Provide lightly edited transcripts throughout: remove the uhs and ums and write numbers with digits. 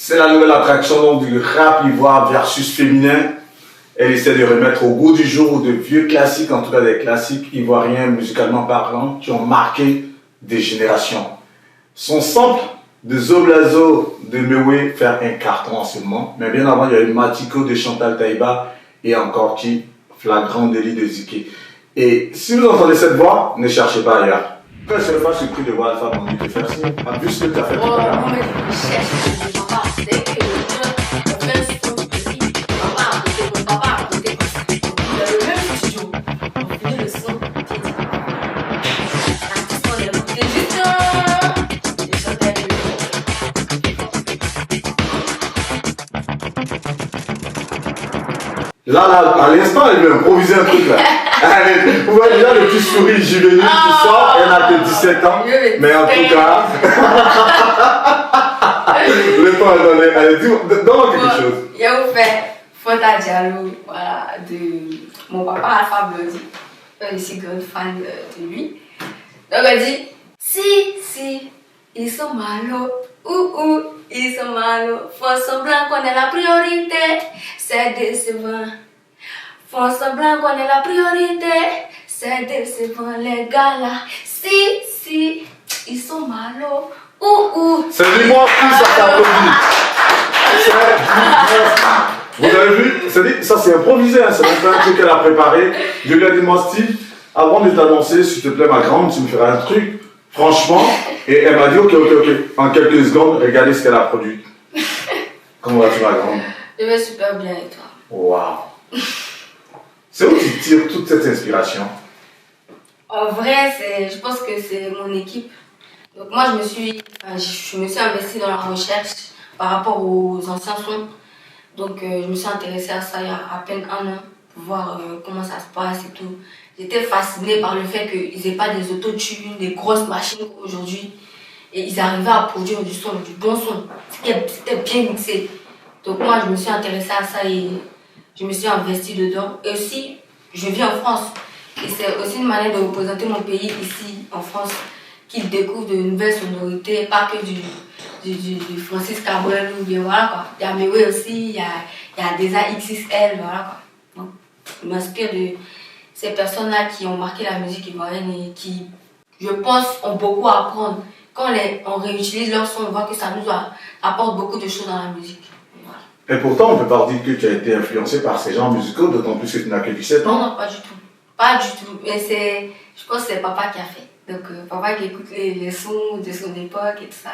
C'est la nouvelle attraction donc, du rap ivoire versus féminin. Elle essaie de remettre au goût du jour de vieux classiques, en tout cas des classiques ivoiriens musicalement parlant, qui ont marqué des générations. Son sample de Zoblazo de Mewé fait un carton en ce moment. Mais bien avant, il y a eu Matiko de Chantal Taïba et encore qui Flagrant délit de Ziki. Et si vous entendez cette voix, ne cherchez pas ailleurs. Je ne serais pas surpris de voir Alpha Blondy te faire signe. Vu ce que tu as fait tout à l'heure. Là, à l'instant, elle veut improviser un truc là. Vous voyez déjà le petit sourire juvénile qui sort, elle n'a que 17 ans. Mais en tout cas, le temps est donné. Allez, donne-moi quelque chose. Je vais vous faire Fanta Diallo, voilà, de mon papa Alpha Blondy. Je suis grande fan de lui. Donc elle dit, si, ils sont malos, ils sont malos. Font semblant qu'on est la priorité, c'est décevant. Font semblant qu'on est la priorité, c'est décevant les gars là. Si, ils sont malos, C'est dis-moi plus ça s'applaudit. Vous avez vu? Ça c'est improvisé, hein. C'est même pas un truc qu'elle a préparé. Je lui ai dit, moi Steve, avant de t'annoncer, s'il te plaît ma grande, tu me feras un truc, franchement. Et elle m'a dit, ok. En quelques secondes, regardez ce qu'elle a produit. Comment vas-tu ma grande? Je vais super bien et toi? Waouh. C'est où tu tires toute cette inspiration? En vrai, je pense que c'est mon équipe. Donc moi, je me suis investie dans la recherche par rapport aux anciens sons. Donc je me suis intéressée à ça il y a à peine un an pour voir comment ça se passe et tout. J'étais fascinée par le fait qu'ils n'aient pas des autotunes, des grosses machines aujourd'hui. Et ils arrivaient à produire du son, du bon son. C'était bien mixé. Donc moi, je me suis intéressée à ça et je me suis investie dedans. Et aussi, je vis en France. Et c'est aussi une manière de représenter mon pays ici, en France, qu'ils découvrent de nouvelles sonorités, pas que du Francis Cabrel ou bien voilà quoi. Il y a Mewé aussi, il y a Deza XXL, voilà quoi. Donc, je m'inspire de ces personnes-là qui ont marqué la musique ivoirienne et qui, je pense, ont beaucoup à apprendre. Quand on réutilise leur son, on voit que ça nous apporte beaucoup de choses dans la musique. Voilà. Et pourtant, on ne peut pas dire que tu as été influencé par ces genres musicaux, d'autant plus que tu n'as que 17 ans. Non, pas du tout. Pas du tout. Mais je pense que c'est papa qui a fait. Donc, papa qui écoute les sons de son époque et tout ça.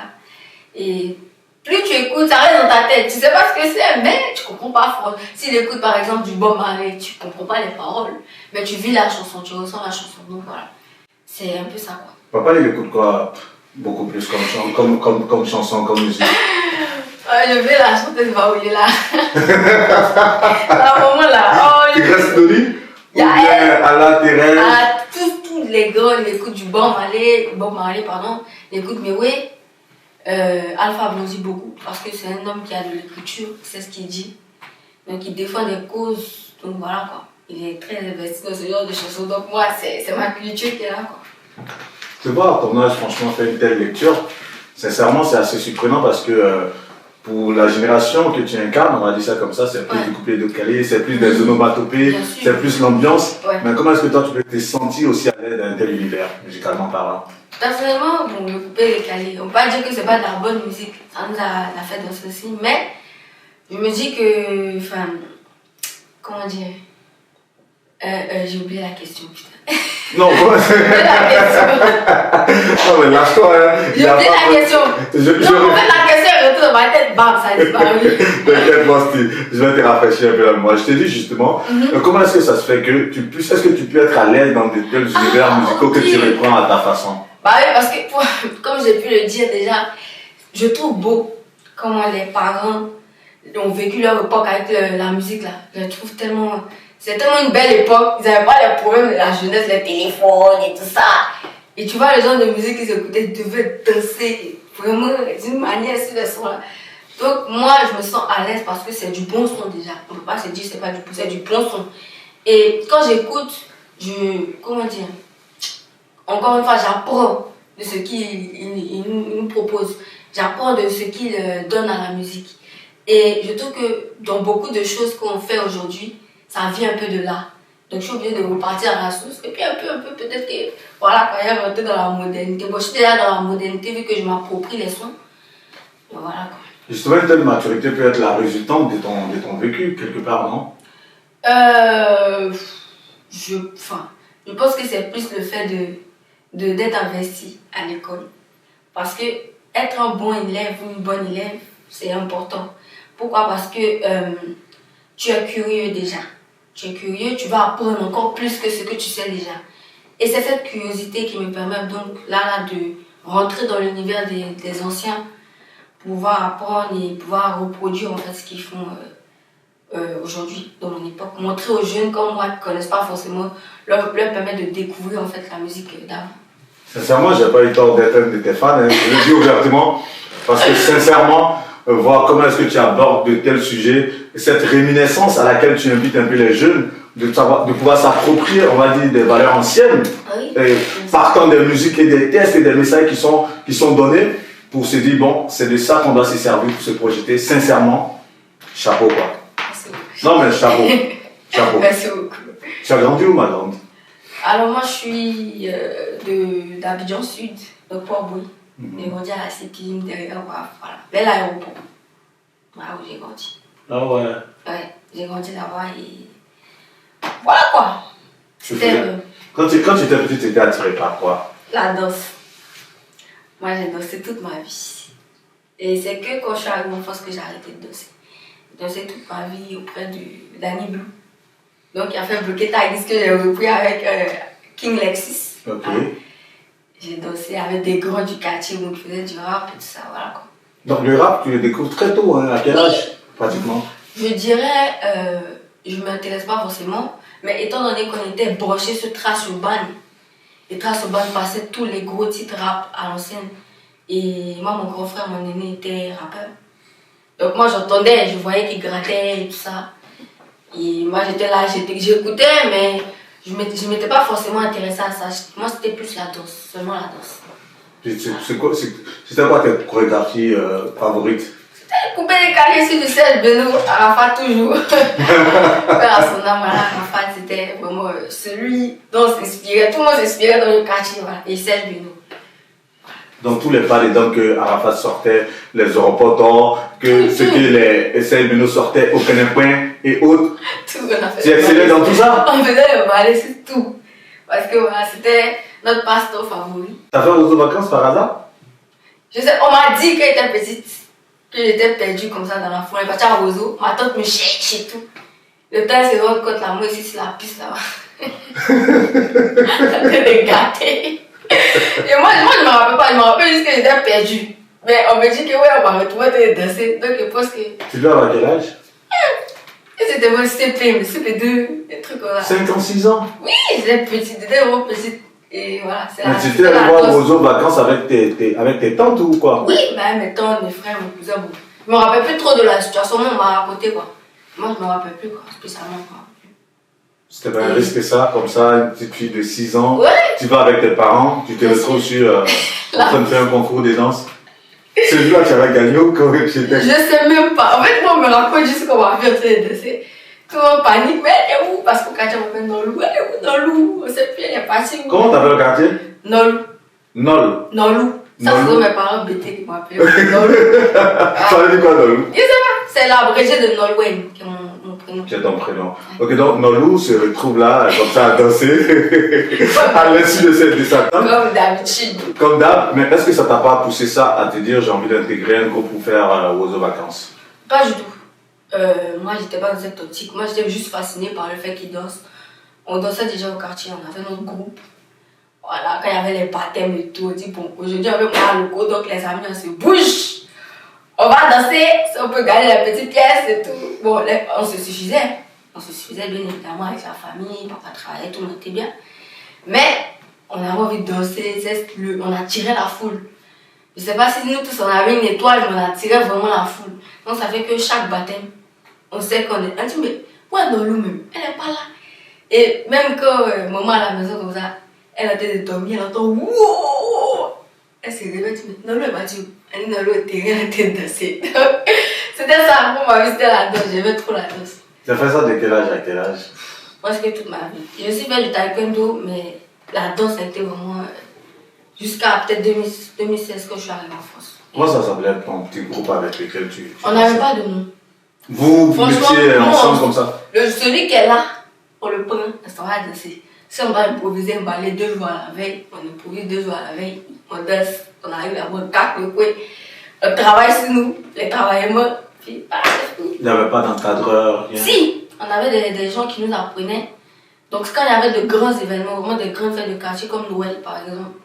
Et plus tu écoutes, ça reste dans ta tête. Tu sais pas ce que c'est, mais tu comprends pas fort. S'il écoute par exemple du Bob Marley, tu comprends pas les paroles. Mais tu vis la chanson, tu ressens la chanson. Donc voilà. C'est un peu ça quoi. Papa, il écoute quoi? Beaucoup plus comme chanson, comme musique. Je vais la chanter, va où il est là. Là, moment là. Tu restes de lui? Ou bien Ala, Thérèse? Tous les gars, ils écoutent du Bob Marley, ils écoutent Mewé. Alpha Blondy beaucoup, parce que c'est un homme qui a de l'écriture, c'est ce qu'il dit. Donc il défend des causes, donc voilà quoi. Il est très investi dans ce genre de chansons, donc moi c'est ma culture qui est là quoi. Tu vois, à ton âge, franchement, faire une telle lecture, sincèrement, c'est assez surprenant parce que pour la génération que tu incarnes, on va dire ça comme ça, c'est plus du couplet de calé, c'est plus des onomatopées, c'est plus l'ambiance. Ouais. Mais comment est-ce que toi, tu peux te sentir aussi à l'aise dans un tel univers, musicalement parlant? Personnellement, bon, le couplet décalé, on peut pas dire que c'est pas de la bonne musique, ça nous a fait danser aussi, mais je me dis que, enfin, comment dire, j'ai oublié la question, putain. Non, j'ai oublié la question. Non, mais lâche-toi, hein. J'ai oublié la question. Non, en fait, la question est retournée dans ma tête, bam, ça a disparu. T'inquiète, moi, Steve, je vais te rafraîchir un peu la mémoire. Je t'ai dit justement, comment est-ce que ça se fait que est-ce que tu peux être à l'aise dans de tels univers musicaux que tu reprends à ta façon? Bah oui, parce que, comme j'ai pu le dire déjà, je trouve beau comment les parents ont vécu leur époque avec la musique là. Je trouve tellement... C'est tellement une belle époque, ils n'avaient pas les problèmes de la jeunesse, les téléphones et tout ça. Et tu vois, le genre de musique qu'ils écoutaient, ils devaient danser vraiment d'une manière sur les sons là. Donc moi, je me sens à l'aise parce que c'est du bon son déjà. On ne peut pas se dire que c'est du bon son. Et quand j'écoute, comment dire, encore une fois, j'apprends de ce qu'il nous propose. j'apprends de ce qu'il donne à la musique. Et je trouve que dans beaucoup de choses qu'on fait aujourd'hui, ça vient un peu de là. Donc je suis obligée de repartir à la source. Et puis un peu, peut-être que, voilà, quand il y a rentré dans la modernité. Bon, je suis déjà dans la modernité vu que je m'approprie les sons. Et voilà quoi. Justement, une telle maturité peut être la résultante de ton vécu, quelque part, non? Je pense que c'est plus le fait d'être investi à l'école. Parce que être un bon élève ou une bonne élève, c'est important. Pourquoi? Parce que tu es curieux déjà. Tu es curieux, tu vas apprendre encore plus que ce que tu sais déjà. Et c'est cette curiosité qui me permet donc là de rentrer dans l'univers des anciens, pouvoir apprendre et pouvoir reproduire en fait ce qu'ils font aujourd'hui, dans mon époque. Montrer aux jeunes comme moi qui ne connaissent pas forcément, leur permettre de découvrir en fait la musique d'avant. Sincèrement, j'ai pas eu tort d'être un de tes fans, hein. Je le dis ouvertement, parce que sincèrement, voir comment est-ce que tu abordes de tels sujets, cette réminiscence à laquelle tu invites un peu les jeunes, de pouvoir s'approprier, on va dire, des valeurs anciennes, Oui. et partant des musiques et des textes et des messages qui sont donnés, pour se dire, bon, c'est de ça qu'on doit se servir pour se projeter. Sincèrement, chapeau quoi. Merci beaucoup. Non mais chapeau, chapeau. Merci beaucoup. Tu as grandi où, ma grande? Alors moi je suis d'Abidjan Sud, de Port-Bouilly. J'ai grandi à la City, derrière, voilà, vers l'aéroport. Voilà où j'ai grandi. Ah ouais. Ouais, j'ai grandi là-bas et voilà quoi. Quand tu étais petit, tu étais attiré par quoi? La danse. Moi j'ai dansé toute ma vie. Et c'est que quand je suis arrivée en France que j'ai arrêté de danser. J'ai dansé toute ma vie auprès de Danny Blue. Donc il a fait bloquer ta disque que j'ai repris avec King Lexus. Ok. Voilà. J'ai dansé avec des grands du quartier où on faisait du rap et tout ça, voilà quoi. Donc le rap, tu le découvres très tôt, hein, à quel âge pratiquement? Je dirais, je ne m'intéresse pas forcément, mais étant donné qu'on était branchés sur Trash Urban, et Trash Urban passait tous les gros titres rap à l'ancienne. Et moi, mon grand frère, mon aîné, était rappeur. Donc moi, j'entendais, je voyais qu'il grattait et tout ça. Et moi, j'étais là, j'écoutais, mais je ne m'étais pas forcément intéressée à ça. Moi, c'était plus la danse, seulement la danse. C'était quoi tes chorégraphies favorites? Couper les carrières sur du Serge Beno, Arafat toujours. À son âme, voilà, Arafat, c'était vraiment celui dont on s'inspirait. Tout le monde s'inspirait dans le quartier, voilà. Et Serge Beno. Donc tous les pas les dents que Arafat sortait, les Europotors, que ce que les Serge Beno sortaient, au Point et autres. Tout, on a fait. Tu excellais dans tout ça? On faisait le ballet sur tout. Parce que voilà, c'était notre passe-temps favori. T'as fait aux vacances par hasard? Je sais, on m'a dit qu'elle était petite, que j'étais perdue comme ça dans la forêt. Partie à Roseau, ma tante me cherche et tout. Le temps, c'est votre côte là, moi ici, c'est la piste là-bas. En train de gâter. Et moi, je me rappelle pas, je me rappelle juste que j'étais perdue. Mais on me dit que ouais, on m'a retrouvé en train de danser. Donc je pense que. Tu dois avoir quel âge? Et c'était mon CP, mais CP2, des trucs comme ça. 5 ans, 6 ans? Oui, j'étais petite, j'étais vraiment petite. Et voilà, c'est Mais tu étais allé voir Roseau vacances avec tes tantes ou quoi? Oui, bah, mes tantes, mes frères, mes cousins, bon. Je me rappelle plus trop de la situation, on m'a raconté quoi. Moi, je me rappelle plus quoi, spécialement quoi. C'était pas un risque ça, comme ça, une petite fille de 6 ans, Ouais. tu vas avec tes parents, tu te retrouves sur, en train de faire un concours de danse. Celui-là, tu avais gagné ou quand j'étais? Je sais même pas. En fait, moi, on me raconte juste qu'on m'a fait en train de danser. Tout le monde panique, mais elle est où? Parce qu'au quartier, on m'appelle Nolou. Elle est où Nolou? On sait plus, elle est partie où? Comment t'appelles le quartier? Nolou. Nol. Nolou. Ça, Nolou. c'est mes parents bêtés qui m'appellent Nolou. Ça veut dire quoi, Nolou? Je sais pas. C'est l'abrégé de Nolwenn, qui est mon prénom. C'est ton prénom. Ok, donc Nolou se retrouve là, comme ça, à danser, à l'insu de sa tante. Comme d'habitude. Comme d'hab, mais est-ce que ça t'a pas poussé ça à te dire j'ai envie d'intégrer un groupe pour faire Roseau vacances? Pas du tout. Moi, j'étais pas dans cette optique. Moi, j'étais juste fascinée par le fait qu'ils dansent. On dansait déjà au quartier, on avait notre groupe. Voilà, quand il y avait les baptêmes et tout, on dit bon, aujourd'hui, on veut prendre le logo, donc les amis, on se bouge. On va danser, si on peut gagner la petite pièce et tout. Bon, on se suffisait. On se suffisait bien évidemment avec la famille, papa travaillait, tout le monde était bien. Mais on avait envie de danser, on attirait la foule. Je sais pas si nous tous on avait une étoile, mais on attirait vraiment la foule. Donc ça fait que chaque baptême, on sait qu'on est. On dit, mais où est Nolou même? Elle n'est pas là. Et même quand maman à la maison comme ça, elle a de dormir, elle entend wouh! Elle s'est réveillée, mais non, elle m'a dit, elle est dans le terrain en train de danser. C'était ça, pour ma vie, c'était la danse, j'aimais trop la danse. Tu as fait ça de quel âge à quel âge? Presque toute ma vie. Je suis fait du taekwondo, mais la danse a été vraiment jusqu'à peut-être 2016 que je suis arrivée en France. Comment ça s'appelait ton petit groupe avec lequel tu On n'avait pas de nom. Vous étiez ensemble comme ça? Celui qui est là, on le prend, ça va danser. Si on va improviser un ballet 2 jours à la veille, on improvise 2 jours à la veille, on danse, on arrive là-bas, on caque le coin, on travaille sur nous, les travaillements, puis c'est tout. Il n'y avait pas d'encadreur, rien? Si, on avait des gens qui nous apprenaient. Donc quand il y avait de grands événements, vraiment de grandes fêtes de quartier comme Noël par exemple,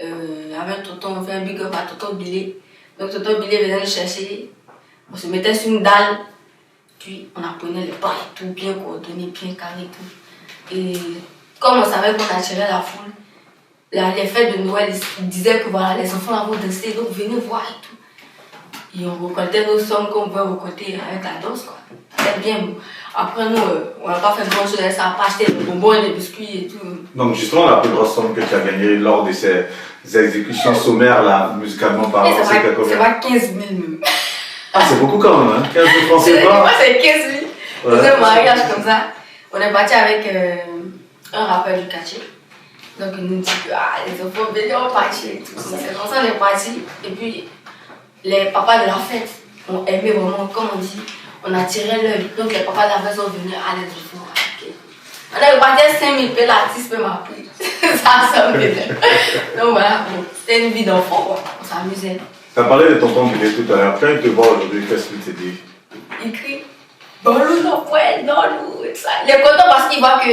avec Tonton, on fait un big up à Tonton Billy. Donc Tonton Billy venait nous chercher, on se mettait sur une dalle, puis on apprenait les pas et tout, bien coordonné, bien carré et tout. Et comme on savait qu'on attirait la foule, les fêtes de Noël, ils disaient que voilà, les enfants vont danser, donc venez voir et tout. Et on récoltait nos sommes qu'on veut récolter avec la danse, quoi. C'était bien beau. Après, nous, on n'a pas fait grand chose, ça n'a pas acheté des bonbons et des biscuits et tout. Donc, justement, la plus grosse somme que tu as gagnée lors de ces exécutions sommaires, là, musicalement parlant, c'était combien? C'est pas 15 000 même. Ah, c'est beaucoup quand même, hein? 15 000 francs, c'est pas? Moi, c'est 15 000. Dans un mariage comme ça, on est parti avec un rappeur du quartier. Donc, il nous dit que les enfants, venez, on partit et tout. C'est comme ça qu'on est parti. Et puis, les papas de la fête ont aimé vraiment, comme on dit, on a tiré l'œil. Donc les papas de la fête sont venus à les enfants. Okay. On a reparti 5 000, puis l'artiste peut m'appeler. Ça me fait. Donc voilà, bon, c'était une vie d'enfant, quoi. On s'amusait. Tu as parlé de tonton Billy tout à l'heure. Quand il te voit aujourd'hui, qu'est-ce qu'il te dit? Il crie dans l'eau, non, ouais, dans l'eau, et ça. Il est content parce qu'il voit que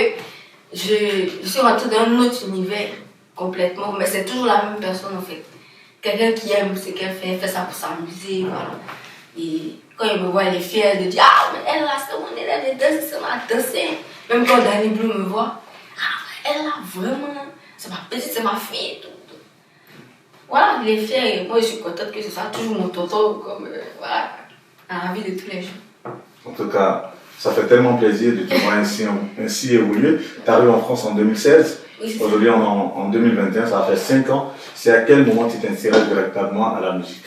je suis rentrée dans un autre univers complètement, mais c'est toujours la même personne en fait. Quelqu'un qui aime ce qu'elle fait ça pour s'amuser, voilà. Et quand il me voit, il est fier de dire ah, mais elle là, c'est mon élève de danse, c'est ma danser. Même quand Danny Blue me voit, ah, elle là, vraiment, c'est ma petite, c'est ma fille et tout. Voilà, il est fier et moi je suis contente que ce soit toujours mon tonton, comme voilà, dans la vie de tous les jours. En tout cas, ça fait tellement plaisir de te voir ainsi évoluer. Tu arrives en France en 2016. Oui, aujourd'hui, en 2021, ça fait 5 ans. C'est à quel moment tu t'intéresses véritablement à la musique?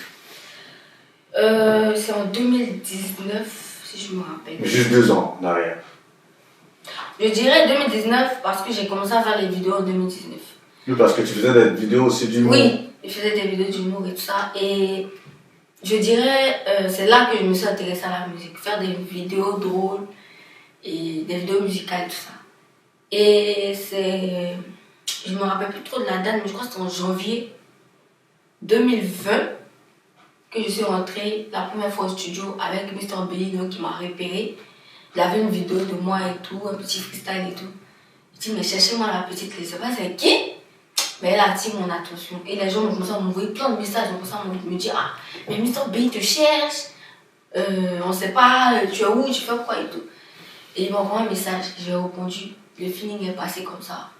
C'est en 2019, si je me rappelle. Juste 2 ans derrière. Je dirais 2019 parce que j'ai commencé à faire les vidéos en 2019. Oui, parce que tu faisais des vidéos aussi d'humour. Oui, je faisais des vidéos d'humour et tout ça. Et je dirais, c'est là que je me suis intéressée à la musique. Faire des vidéos drôles et des vidéos musicales et tout ça. Et c'est... Je me rappelle plus trop de la date, mais je crois que c'était en janvier 2020 que je suis rentrée la première fois au studio avec Mr. Billy, donc qui m'a repéré. Il avait une vidéo de moi et tout, un petit freestyle et tout. Il dit, mais cherchez-moi la petite, je sais pas c'est qui? Mais elle attire mon attention. Et les gens ont commencé à m'envoyer plein de messages, ont commencé à me dire, ah, mais Mr. Billy te cherche, on sait pas, tu es où, tu fais quoi et tout. Et il m'a envoyé un message, j'ai répondu, le feeling est passé comme ça.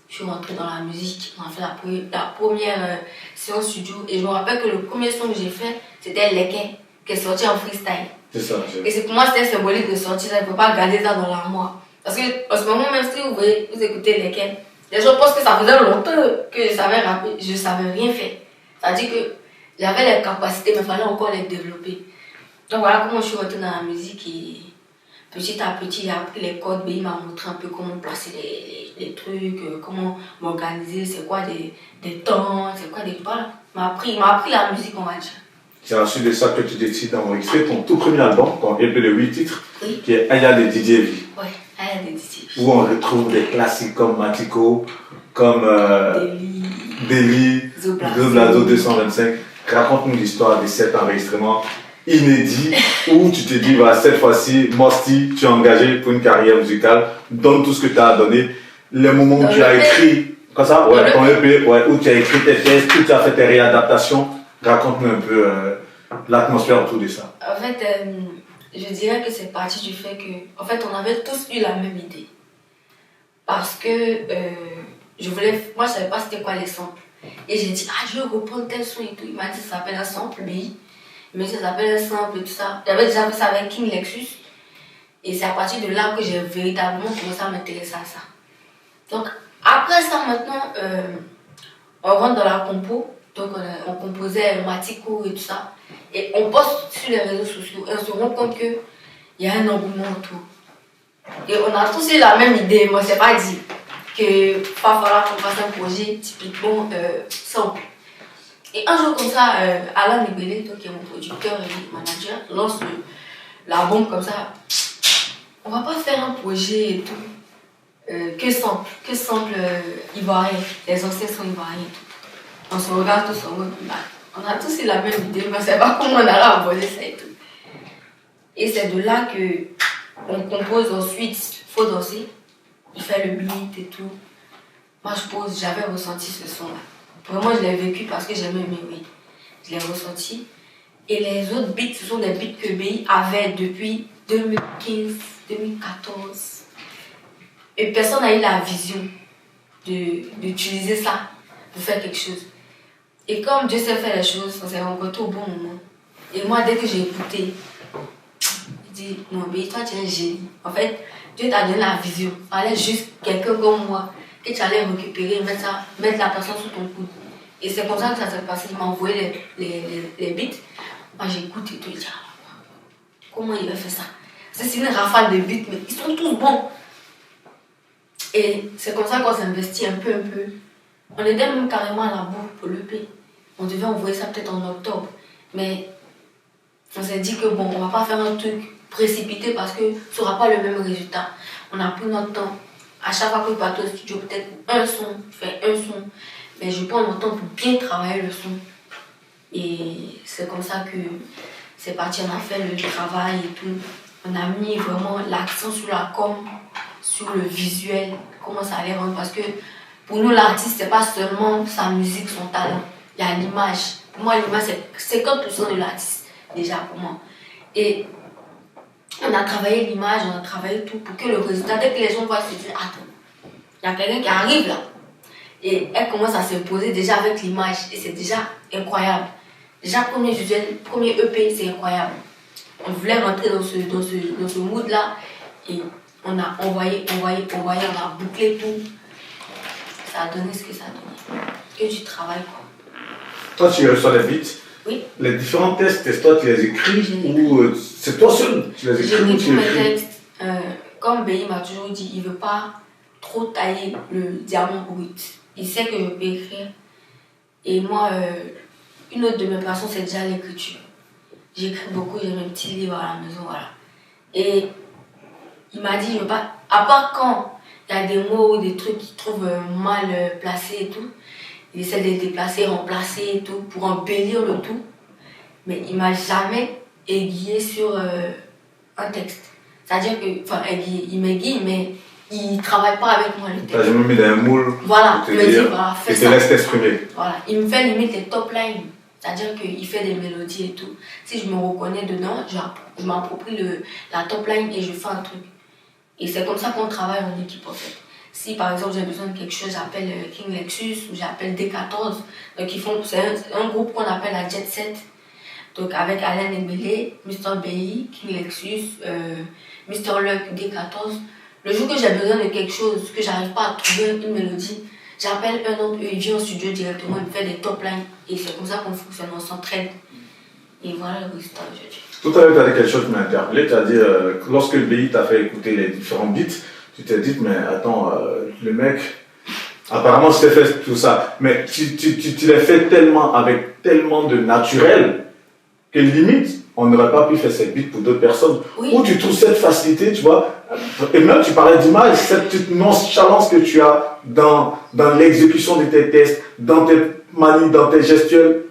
Je suis rentrée dans la musique, on a fait la première séance studio et je me rappelle que le premier son que j'ai fait, c'était Leke, qui est sorti en freestyle. C'est ça. Et c'est pour moi, c'était symbolique de sortir ça, il ne faut pas garder ça dans l'armoire. Parce qu'en ce moment, même si vous écoutez Leke, les gens pensent que ça faisait longtemps que je savais rapper, je ne savais rien faire. C'est-à-dire que j'avais les capacités, mais il fallait encore les développer. Donc voilà comment je suis rentrée dans la musique et petit à petit, j'ai appris les codes, il m'a montré un peu comment placer les trucs, comment m'organiser, c'est quoi des temps, c'est quoi des... Voilà, il m'a appris la musique, on va dire. C'est ensuite de ça que tu décides d'enregistrer ton tout premier album, ton EP de 8 titres, oui, qui est Aya de Didier V. Oui, Aya de Didier V. Où on retrouve des classiques comme Matico, comme Deli, Zoblazo 225. Raconte-nous l'histoire de cet enregistrement inédit où tu te dis, bah, cette fois-ci, Mosti, tu es engagé pour une carrière musicale, donne tout ce que tu as à donner. Les moments où tu as écrit, comme ça, ouais, ton EP, ouais, où tu as écrit tes pièces, où tu as fait tes réadaptations, raconte-nous un peu l'atmosphère autour de ça. En fait, je dirais que c'est parti du fait que, en fait, on avait tous eu la même idée. Parce que moi, je savais pas c'était quoi les samples. Et j'ai dit, ah, je veux reprendre tel son et tout. Il m'a dit, ça s'appelle un sample, oui. Mais ça s'appelle un sample et tout ça. J'avais déjà fait ça avec King Lexus. Et c'est à partir de là que j'ai véritablement commencé à m'intéresser à ça. Donc, après ça, maintenant, on rentre dans la compo. Donc on composait Matiko et tout ça. Et on poste sur les réseaux sociaux et on se rend compte qu'il y a un engouement autour. Et on a tous eu la même idée, moi c'est pas dit que pas falloir qu'on fasse un projet typiquement simple. Et un jour comme ça, Alain Nibélé, qui est mon producteur et manager, lance la bombe comme ça. On va pas faire un projet et tout, que simple ivoirien, les anciens sont ivoiriens et tout. On se regarde tous en mode, on a tous eu la même idée, mais on sait pas comment on allait aborder ça et tout. Et c'est de là que on compose ensuite, faut danser, il fait le beat et tout. Moi je pose, j'avais ressenti ce son-là. Vraiment je l'ai vécu parce que j'aimais mes beats. Je l'ai ressenti. Et les autres beats, ce sont des beats que BI avait depuis 2015, 2014. Et personne n'a eu la vision d'utiliser ça pour faire quelque chose. Et comme Dieu sait faire les choses, on s'est rencontrés au bon moment. Et moi, dès que j'ai écouté, je dis, non, mais toi, tu es un génie. En fait, Dieu t'a donné la vision. Il fallait juste quelqu'un comme moi que tu allais récupérer, mettre la personne sous ton coude. Et c'est comme ça que ça s'est passé. Il m'a envoyé les beats. Moi, j'écoute et tout. Je dis, comment il va faire ça? C'est une rafale de beats, mais ils sont tous bons. Et c'est comme ça qu'on s'investit un peu. On était même carrément à la bourre pour l'EP. On devait envoyer ça peut-être en octobre. Mais on s'est dit que bon, on va pas faire un truc précipité parce que ça n'aura pas le même résultat. On a pris notre temps. À chaque fois que je partais au studio, peut-être un son, faire un son. Mais je prends mon temps pour bien travailler le son. Et c'est comme ça que c'est parti. On a fait le travail et tout. On a mis vraiment l'accent sur la com, sur le visuel, comment ça allait rendre. Parce que pour nous, l'artiste, c'est pas seulement sa musique, son talent. Il y a l'image. Pour moi, l'image, c'est 50% de l'artiste, déjà pour moi. Et on a travaillé l'image, on a travaillé tout pour que le résultat, dès que les gens voient, se disent, attends, il y a quelqu'un qui arrive là. Et elle commence à s'imposer déjà avec l'image. Et c'est déjà incroyable. Déjà, premier visuel, premier EP, c'est incroyable. On voulait rentrer dans ce mood-là. Et on a envoyé, on a bouclé tout. Ça a donné ce que ça a donné. Que du travail, quoi. Toi, tu reçois les beats. Oui. Les différents textes, est-ce que toi tu les écris ou c'est toi seul? Tu les écris ou tu les écris? Mes textes, comme Béhi m'a toujours dit, il ne veut pas trop tailler le diamant brut. Il sait que je peux écrire. Et moi, une autre de mes passions, c'est déjà l'écriture. J'écris beaucoup, j'ai mes petits livres à la maison, voilà. Et il m'a dit, je veux pas, à part quand il y a des mots ou des trucs qu'il trouve mal placés et tout, il essaie de les déplacer, remplacer et tout, pour embellir le tout. Mais il m'a jamais aiguillé sur un texte. C'est-à-dire que, enfin, il m'aiguille, mais il ne travaille pas avec moi le texte. T'as jamais mis dans un moule. Voilà, il me dit, voilà, fais ça. Il te laisse t'exprimer. Voilà, il me fait limite les top lines. C'est-à-dire qu'il fait des mélodies et tout. Si je me reconnais dedans, je m'approprie la top line et je fais un truc. Et c'est comme ça qu'on travaille en équipe, en fait. Si par exemple j'ai besoin de quelque chose, j'appelle King Lexus ou j'appelle D14. Donc c'est un groupe qu'on appelle la Jet Set. Donc avec Alain Nibélé, Mr. Béhi, King Lexus, Mr. Luck, D14. Le jour que j'ai besoin de quelque chose, que j'arrive pas à trouver une mélodie, j'appelle un autre, il vient au studio directement, il me fait des top lines. Et c'est comme ça qu'on fonctionne, on s'entraide. Et voilà le résultat aujourd'hui. Tout à l'heure, tu as dit quelque chose qui m'a interpellé. Tu as dit, lorsque le BI t'a fait écouter les différents beats, tu t'es dit, mais attends, le mec, apparemment, tu t'es fait tout ça. Mais tu l'as fait tellement, avec tellement de naturel, que limite, on n'aurait pas pu faire ces beats pour d'autres personnes. Oui. Où tu trouves cette facilité, tu vois. Et même, tu parlais d'image, cette petite nonchalance que tu as dans l'exécution de tes tests, dans tes manies, dans tes gestuels.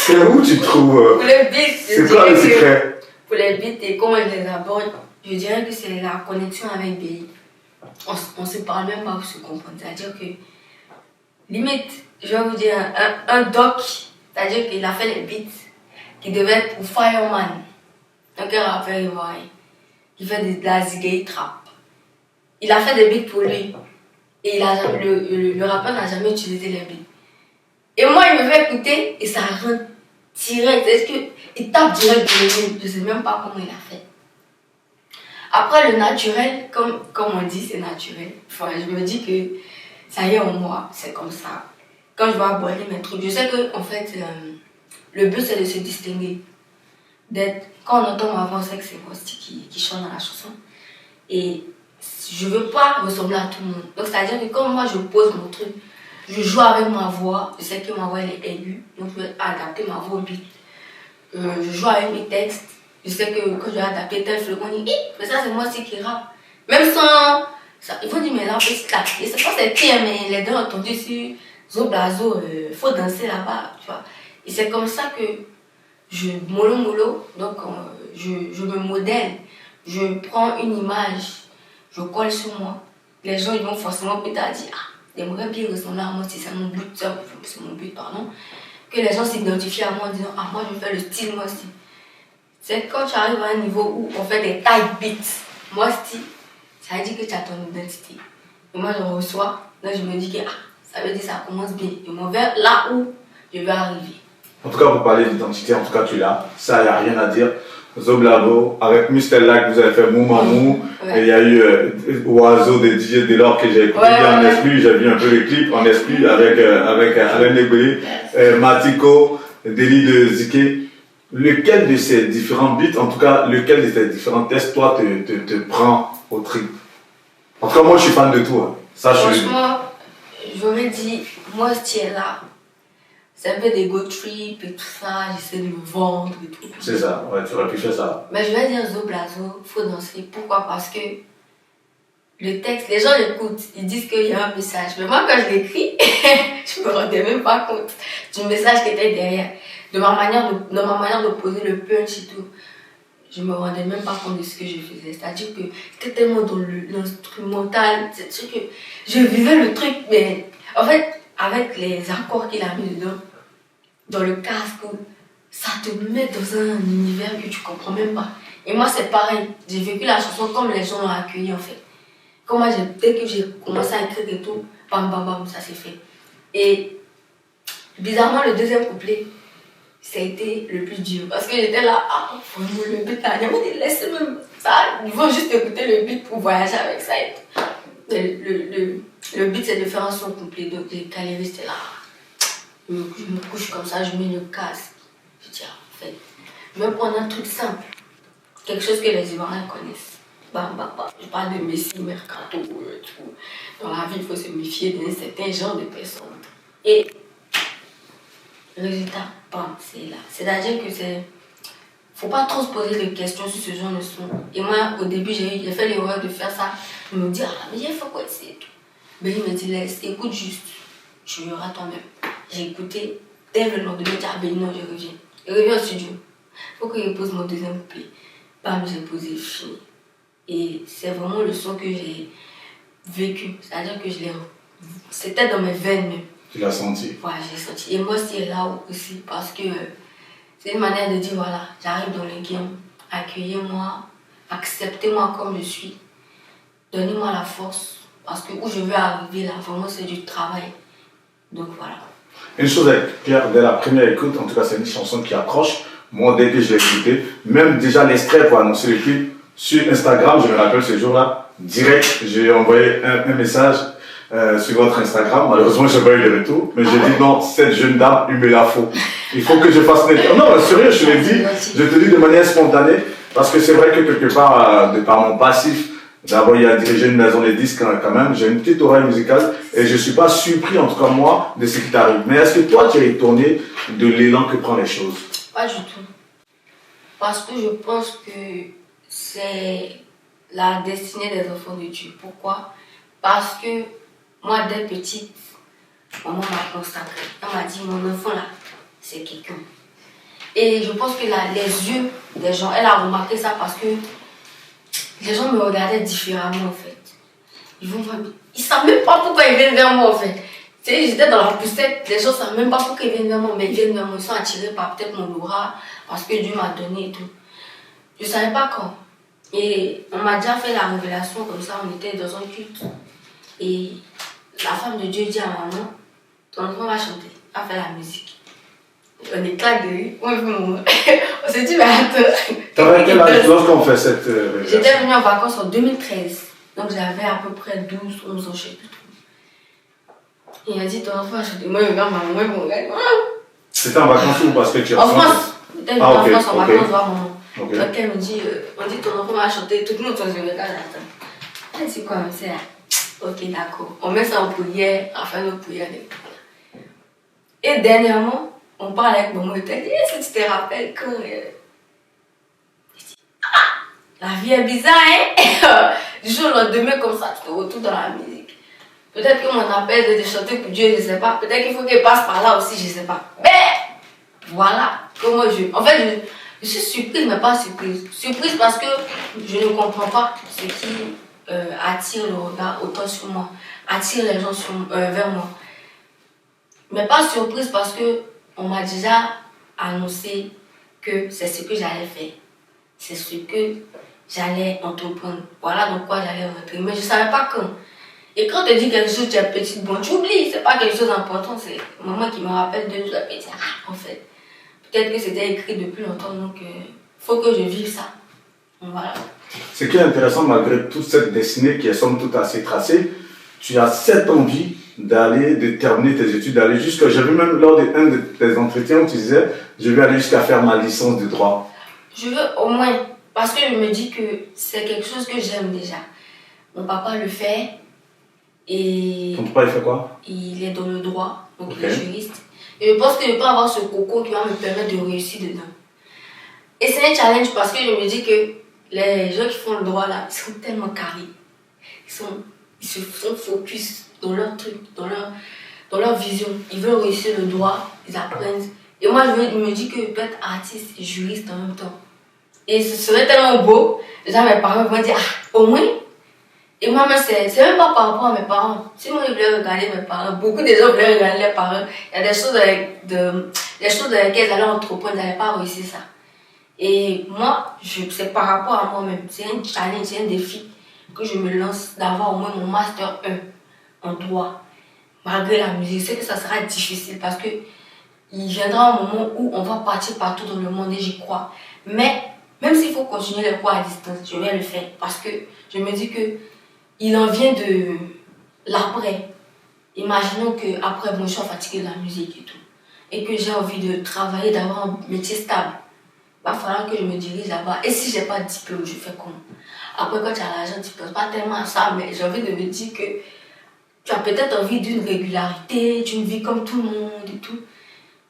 C'est où tu trouves pour les beats, c'est quoi le secret? Pour les beats et comment je les aborde, je dirais que c'est la connexion avec Béhi. On ne se parle même pas pour se comprendre. C'est-à-dire que, limite, je vais vous dire, un doc, c'est-à-dire qu'il a fait les beats qui devaient être pour Fireman. Donc un rappeur ivoirien. Il fait de la zigay trap. Il a fait des beats pour lui. Et le rappeur n'a jamais utilisé les beats. Et moi, il me fait écouter et ça rentre direct. Est-ce qu'il tape direct dans le mot? Je ne sais même pas comment il a fait. Après, le naturel, comme on dit, c'est naturel. Enfin, je me dis que ça y est en moi, c'est comme ça. quand je vais aborder mes trucs, je sais que en fait, le but c'est de se distinguer. Quand on entend ma voix, on sait que c'est Vosti qui chante dans la chanson. Et je veux pas ressembler à tout le monde. Donc c'est-à-dire que quand moi je pose mon truc, je joue avec ma voix, je sais que ma voix elle est aiguë, donc je vais adapter ma voix au beat. Je joue avec mes textes, je sais que quand je vais adapter tel fleuron, on dit mais ça c'est moi aussi qui rappe. Même sans. Ça, ils vont dire mais là, et c'est pas c'est qui, mais les deux ont entendu sur Zo Blazo, faut danser là-bas, tu vois. Et c'est comme ça que je mollo, donc je me modèle, je prends une image, je colle sur moi. Les gens ils vont forcément peut-être dire ah, j'aimerais bien ressembler à moi si c'est mon but, c'est mon but, pardon. Que les gens s'identifient à moi en disant ah, moi je fais le style, moi aussi. C'est quand tu arrives à un niveau où on fait des type beats, moi style, ça veut dire que tu as ton identité. Et moi je reçois, là je me dis que ah, ça veut dire que ça commence bien. Et moi vers là où je vais arriver. En tout cas, pour parler d'identité, en tout cas, tu l'as. Ça, il n'y a rien à dire. Zo Blazo, avec Mustela, que vous avez fait Moumamou. Ouais. Et il y a eu Oiseau de DJ Delors que j'ai écouté en esprit. J'ai vu un peu les clips en esprit avec Alain Negbé, Matiko, Deli de Zike. Lequel de ces différents beats, en tout cas, lequel de ces différents tests, toi, te prend au trip? En tout cas, moi, je suis fan de tout. Hein. Ça, franchement, j'aurais dit, moi, ce qui est là, c'est un peu des go trip et tout ça, j'essaie de me vendre et tout. C'est ça, ouais, tu aurais pu faire ça. Mais je vais dire Zo Blazo, faut danser. Pourquoi? Parce que le texte, les gens l'écoutent, ils disent qu'il y a un message. Mais moi, quand je l'écris, je me rendais même pas compte du message qui était derrière. De ma manière de poser le punch et tout. Je me rendais même pas compte de ce que je faisais. C'est-à-dire que c'était tellement dans l'instrumental, c'est que je vivais le truc, mais en fait, avec les accords qu'il a mis dedans, dans le casque, ça te met dans un univers que tu comprends même pas. Et moi, c'est pareil. J'ai vécu la chanson comme les gens l'ont accueilli en fait. Comme moi, dès que j'ai commencé à écrire et tout, bam bam bam, ça s'est fait. Et bizarrement, le deuxième couplet, ça a été le plus dur. Parce que j'étais là, ah, vraiment le beat là. Ils m'ont dit, laisse-le ça. Ils vont juste écouter le beat pour voyager avec ça et tout. Le but c'est de faire un son complet. Donc les calés, c'était là. Je me couche comme ça, je mets le casque. Je dis, en fait, je vais prendre un truc simple. Quelque chose que les Ivoiriens connaissent. Bam, bam, bam. Je parle de Messi, Mercato, tout. Dans la vie, il faut se méfier d'un certain genre de personnes. Et le résultat, bam, c'est là. C'est-à-dire que c'est. Faut pas trop se poser de questions sur ce genre de son. Et moi, au début, j'ai fait l'erreur de faire ça. Je me dis, ah, mais j'ai fait quoi ici et tout. Mais il me dit, laisse, écoute juste. Tu verras toi-même. J'ai écouté. Dès le lendemain, j'ai dit, ah, ben non, je reviens. Je reviens au studio. Faut que je pose mon deuxième couplet. Bam, j'ai posé, fini. Et c'est vraiment le son que j'ai vécu. C'est-à-dire que c'était dans mes veines même. Tu l'as senti? Ouais, j'ai senti. Et moi, c'est là aussi parce que c'est une manière de dire voilà, j'arrive dans le game, accueillez-moi, acceptez-moi comme je suis, donnez-moi la force. Parce que où je veux arriver là, vraiment, c'est du travail. Donc voilà. Une chose avec Pierre, dès la première écoute, en tout cas, c'est une chanson qui accroche. Moi, dès que je l'ai écouté, même déjà l'extrait pour annoncer le clip, sur Instagram, je me rappelle ce jour-là, direct, j'ai envoyé un message sur votre Instagram. Malheureusement, je n'ai pas eu de retour, mais j'ai dit non, cette jeune dame, il me la faut. Il faut que je fasse net. Oh non, sérieux, je l'ai dit, je te dis de manière spontanée, parce que c'est vrai que quelque part, de par mon passif, d'abord, il y a dirigé une maison de disques quand même, j'ai une petite oreille musicale et je ne suis pas surpris, en tout cas moi, de ce qui t'arrive. Mais est-ce que toi, tu es étonné de l'élan que prennent les choses? Pas du tout. Parce que je pense que c'est la destinée des enfants de Dieu. Pourquoi? Parce que moi, dès petite, maman m'a consacré. Elle m'a dit, mon enfant là, c'est quelqu'un. Et je pense que là, les yeux des gens, elle a remarqué ça parce que les gens me regardaient différemment en fait. Ils ne savent même pas pourquoi ils viennent vers moi en fait. Tu sais, j'étais dans la poussette, les gens ne savent même pas pourquoi ils viennent vers moi, mais ils viennent vers moi, ils sont attirés par peut-être mon aura, parce que Dieu m'a donné et tout. Je ne savais pas quand. Et on m'a déjà fait la révélation comme ça, on était dans un culte. Et la femme de Dieu dit à maman, ton enfant va chanter, va faire la musique. On éclate de rire, on s'est dit, mais attends. T'avais quel âge lorsqu'on fait cette révélation? J'étais venue en vacances en 2013, donc j'avais à peu près 12, 11 ans, je ne sais plus trop. Il a dit ton enfant a chanté. Moi, je regarde ma maman, il me regarde. C'était en vacances ou parce que tu es En France. Peut-être en France, en vacances, voir maman. Okay. Donc elle me dit, on dit ton enfant va chanter, tout le monde se regarde, attends. Elle dit quoi, c'est là? Ok, d'accord. On met ça en prière, enfin notre prière. Et dernièrement, on parle avec maman, elle dit, si tu te rappelles quand... La vie est bizarre, hein? Du jour au lendemain, comme ça, tu te retrouves dans la musique. Peut-être que mon appel de chanter pour Dieu, je ne sais pas. Peut-être qu'il faut qu'elle passe par là aussi, je ne sais pas. Mais voilà comment je... En fait, je suis surprise, mais pas surprise. Surprise parce que je ne comprends pas ce qui attire le regard autant sur moi, attire les gens vers moi. Mais pas surprise parce que on m'a déjà annoncé que c'est ce que j'allais faire. C'est ce que j'allais entreprendre. Voilà dans quoi j'allais rentrer. Mais je ne savais pas quand. Et quand on te dit quelque chose, tu es petite, bon, tu oublies. C'est pas quelque chose d'important. C'est maman qui me rappelle de nous. Elle me dit, en fait, peut-être que c'était écrit depuis longtemps. Donc, faut que je vive ça. Donc, voilà. Ce qui est intéressant, malgré toute cette destinée qui est somme toute assez tracée, tu as cette envie de terminer tes études, d'aller jusqu'à... J'ai vu même lors d'un de tes entretiens où tu disais, je vais aller jusqu'à faire ma licence de droit. Je veux au moins, parce que je me dis que c'est quelque chose que j'aime déjà. Mon papa le fait et... Ton papa, il fait quoi? Il est dans le droit, donc il est juriste. Et je pense que je peux avoir ce coco qui va me permettre de réussir dedans. Et c'est un challenge parce que je me dis que les gens qui font le droit là, ils sont tellement carrés. Ils se font focus dans leur truc, dans leur vision. Ils veulent réussir le droit, ils apprennent. Et moi, je me dis que je peux être artiste et juriste en même temps. Et ce serait tellement beau. Déjà, mes parents vont dire, au moins. Et moi, c'est même pas par rapport à mes parents. Si moi, je voulais regarder mes parents, beaucoup de gens voulaient regarder les parents. Il y a des choses dans lesquelles j'allais entreprendre, j'allais pas réussir ça. Et moi, c'est par rapport à moi-même. C'est un challenge, c'est un défi que je me lance d'avoir au moins mon master 1 en droit. Malgré la musique, je sais que ça sera difficile parce que il viendra un moment où on va partir partout dans le monde et j'y crois. Mais même s'il faut continuer les cours à distance, je vais le faire parce que je me dis que il en vient de l'après. Imaginons qu'après, bon, je suis fatiguée de la musique et tout. Et que j'ai envie de travailler, d'avoir un métier stable. Il va falloir que je me dirige là-bas. Et si je n'ai pas de diplôme, je fais comment? Après, quand tu as l'argent, tu ne penses pas tellement à ça, mais j'ai envie de me dire que tu as peut-être envie d'une régularité, d'une vie comme tout le monde et tout.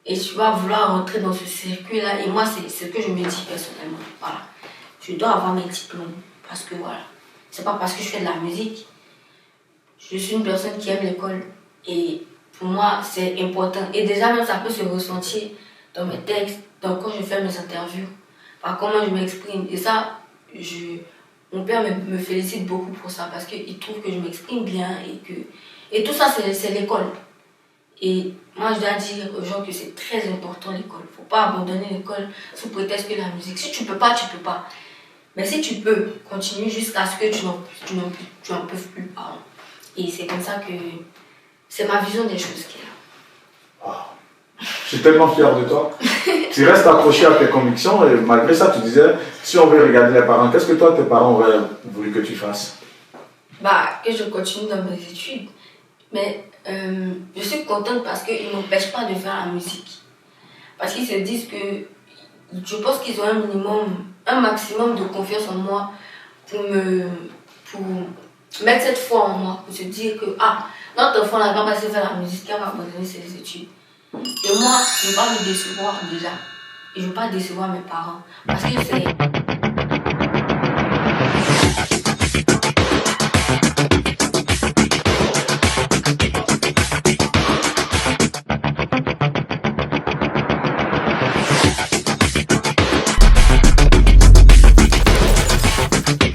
Et tu vas vouloir rentrer dans ce circuit-là. Et moi, c'est ce que je me dis personnellement. Voilà. Je dois avoir mes diplômes. Parce que voilà. C'est pas parce que je fais de la musique. Je suis une personne qui aime l'école. Et pour moi, c'est important. Et déjà, même ça peut se ressentir dans mes textes, dans quand je fais mes interviews, par comment je m'exprime. Et ça, mon père me félicite beaucoup pour ça. Parce qu'il trouve que je m'exprime bien. Et tout ça, c'est l'école. Et moi, je dois dire aux gens que c'est très important l'école. Il ne faut pas abandonner l'école sous prétexte que la musique. Si tu ne peux pas, tu ne peux pas. Mais si tu peux, continue jusqu'à ce que tu n'en peux plus. Pardon. Et c'est comme ça que c'est ma vision des choses qui est là. Wow. Je suis tellement fier de toi. Tu restes accroché à tes convictions et malgré ça, tu disais, si on veut regarder les parents, qu'est-ce que toi, tes parents auraient voulu que tu fasses? Que je continue dans mes études. Mais je suis contente parce qu'ils ne m'empêchent pas de faire la musique. Parce qu'ils se disent que je pense qu'ils ont un maximum de confiance en moi pour mettre cette foi en moi, pour se dire que notre enfant n'a pas passé faire la musique, elle va abandonner ses études. Et moi, je ne veux pas me décevoir déjà. Et je ne veux pas décevoir mes parents. Parce que c'est